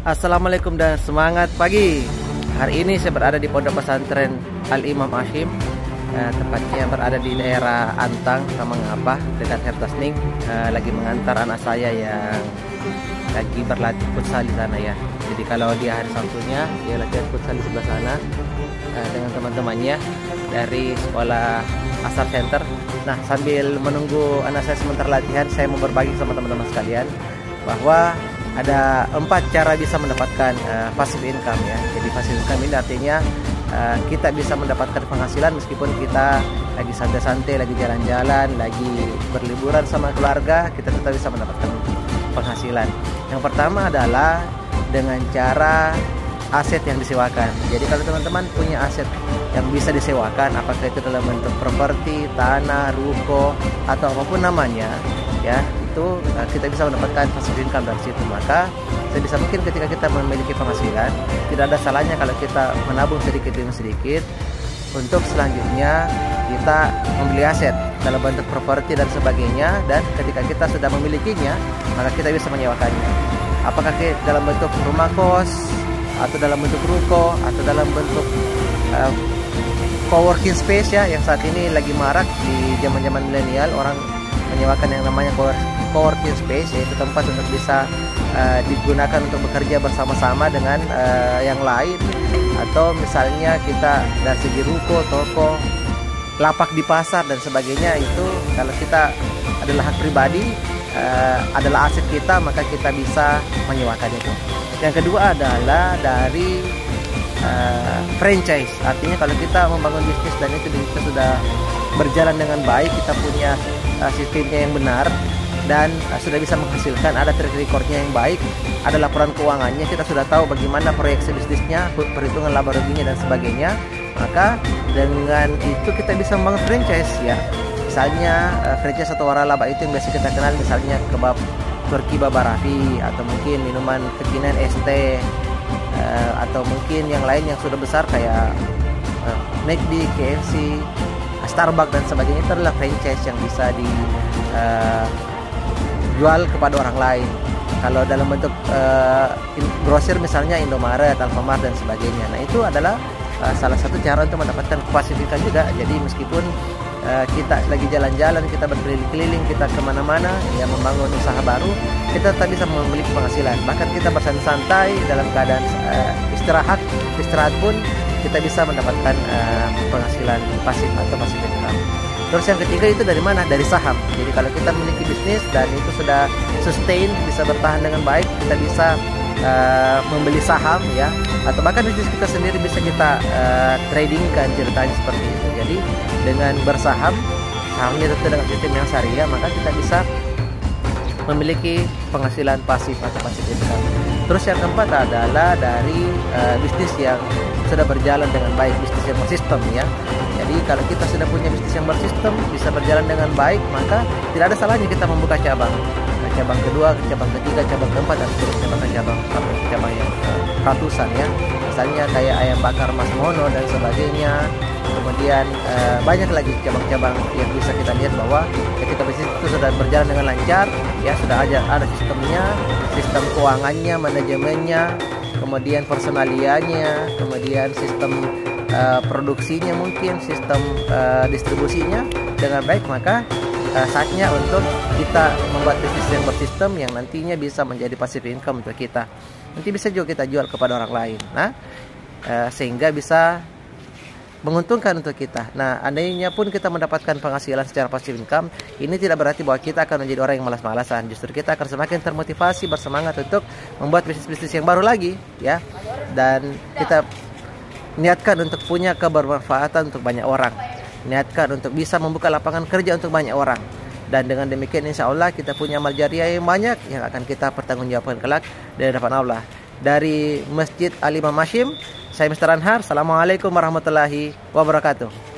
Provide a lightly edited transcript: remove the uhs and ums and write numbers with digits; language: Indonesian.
Assalamualaikum dan semangat pagi. Hari ini saya berada di Pondok Pesantren Al-Imam Hashim, tepatnya berada di daerah Antang, Kamangapah, dekat Hertasning. Lagi mengantar anak saya yang lagi berlatih futsal di sana ya. Jadi kalau dia hari Sabtunya dia latihan futsal di sebelah sana dengan teman-temannya dari sekolah Asar Center. Nah, sambil menunggu anak saya sebentar latihan, saya mau berbagi sama teman-teman sekalian bahwa ada 4 cara bisa mendapatkan passive income ya. Jadi passive income ini artinya kita bisa mendapatkan penghasilan meskipun kita lagi santai-santai, lagi jalan-jalan, lagi berliburan sama keluarga, kita tetap bisa mendapatkan penghasilan. Yang pertama adalah dengan cara aset yang disewakan. Jadi kalau teman-teman punya aset yang bisa disewakan, apakah itu dalam bentuk properti, tanah, ruko, atau apapun namanya ya, itu kita bisa mendapatkan passive income dari situ. Maka sebisa mungkin ketika kita memiliki penghasilan, tidak ada salahnya kalau kita menabung sedikit demi sedikit untuk selanjutnya kita membeli aset dalam bentuk properti dan sebagainya. Dan ketika kita sudah memilikinya, maka kita bisa menyewakannya, apakah dalam bentuk rumah kos, atau dalam bentuk ruko, atau dalam bentuk coworking space ya, yang saat ini lagi marak di zaman-zaman milenial. Orang menyewakan yang namanya coworking space, yaitu tempat untuk bisa digunakan untuk bekerja bersama-sama dengan yang lain. Atau misalnya kita dari segi ruko, toko, lapak di pasar dan sebagainya, itu kalau kita adalah hak pribadi, adalah aset kita, maka kita bisa menyewakan itu. Yang kedua adalah dari franchise. Artinya kalau kita membangun bisnis dan itu kita sudah berjalan dengan baik, kita punya sistemnya yang benar dan sudah bisa menghasilkan, ada track recordnya yang baik, ada laporan keuangannya, kita sudah tahu bagaimana proyeksi bisnisnya, perhitungan laba ruginya dan sebagainya, maka dengan itu kita bisa membangun franchise ya. Misalnya franchise atau waralaba itu yang biasa kita kenal, misalnya kebab Turki Baba Raffi, atau mungkin minuman kekinian ST, atau mungkin yang lain yang sudah besar kayak McD, KFC, Starbucks dan sebagainya. Itu adalah franchise yang bisa dijual kepada orang lain. Kalau dalam bentuk grosir misalnya Indomaret, Alfamart dan sebagainya, nah itu adalah salah satu cara untuk mendapatkan passive income juga. Jadi meskipun kita lagi jalan-jalan, kita berkeliling-keliling, kita kemana-mana ya, membangun usaha baru, kita tetap bisa memiliki penghasilan. Bahkan kita bersantai-santai dalam keadaan istirahat pun kita bisa mendapatkan penghasilan pasif atau passive income. Terus yang ketiga itu dari mana? Dari saham. Jadi kalau kita memiliki bisnis dan itu sudah sustain, bisa bertahan dengan baik, kita bisa membeli saham ya, atau bahkan bisnis kita sendiri bisa kita tradingkan, ceritanya seperti itu. Jadi dengan bersaham, sahamnya tentu dengan sistem yang syariah, maka kita bisa memiliki penghasilan pasif atau passive income. Terus yang keempat adalah dari bisnis yang sudah berjalan dengan baik, bisnis yang bersistem ya. Jadi kalau kita sudah punya bisnis yang bersistem, bisa berjalan dengan baik, maka tidak ada salahnya kita membuka cabang kedua, cabang ketiga, cabang keempat dan seterusnya, bahkan cabang yang ratusan ya. Misalnya kayak ayam bakar Mas Mono dan sebagainya. Kemudian banyak lagi cabang-cabang yang bisa kita lihat bahwa ketika bisnis itu sudah berjalan dengan lancar ya, sudah ada sistemnya, sistem keuangannya, manajemennya, kemudian personalianya, kemudian sistem produksinya, mungkin sistem distribusinya dengan baik, maka saatnya untuk kita membuat bisnis yang bersistem yang nantinya bisa menjadi passive income untuk kita. Nanti bisa juga kita jual kepada orang lain. Nah, sehingga bisa menguntungkan untuk kita. Nah, andainya pun kita mendapatkan penghasilan secara passive income, ini tidak berarti bahwa kita akan menjadi orang yang malas-malasan. Justru kita akan semakin termotivasi, bersemangat untuk membuat bisnis-bisnis yang baru lagi ya. Dan kita niatkan untuk punya kebermanfaatan untuk banyak orang, niatkan untuk bisa membuka lapangan kerja untuk banyak orang. Dan dengan demikian insya Allah kita punya amal jariah yang banyak yang akan kita pertanggungjawabkan kelak dari hadapan Allah. Dari Masjid Al-Imam Hashim, saya Mr. Anhar. Assalamualaikum warahmatullahi wabarakatuh.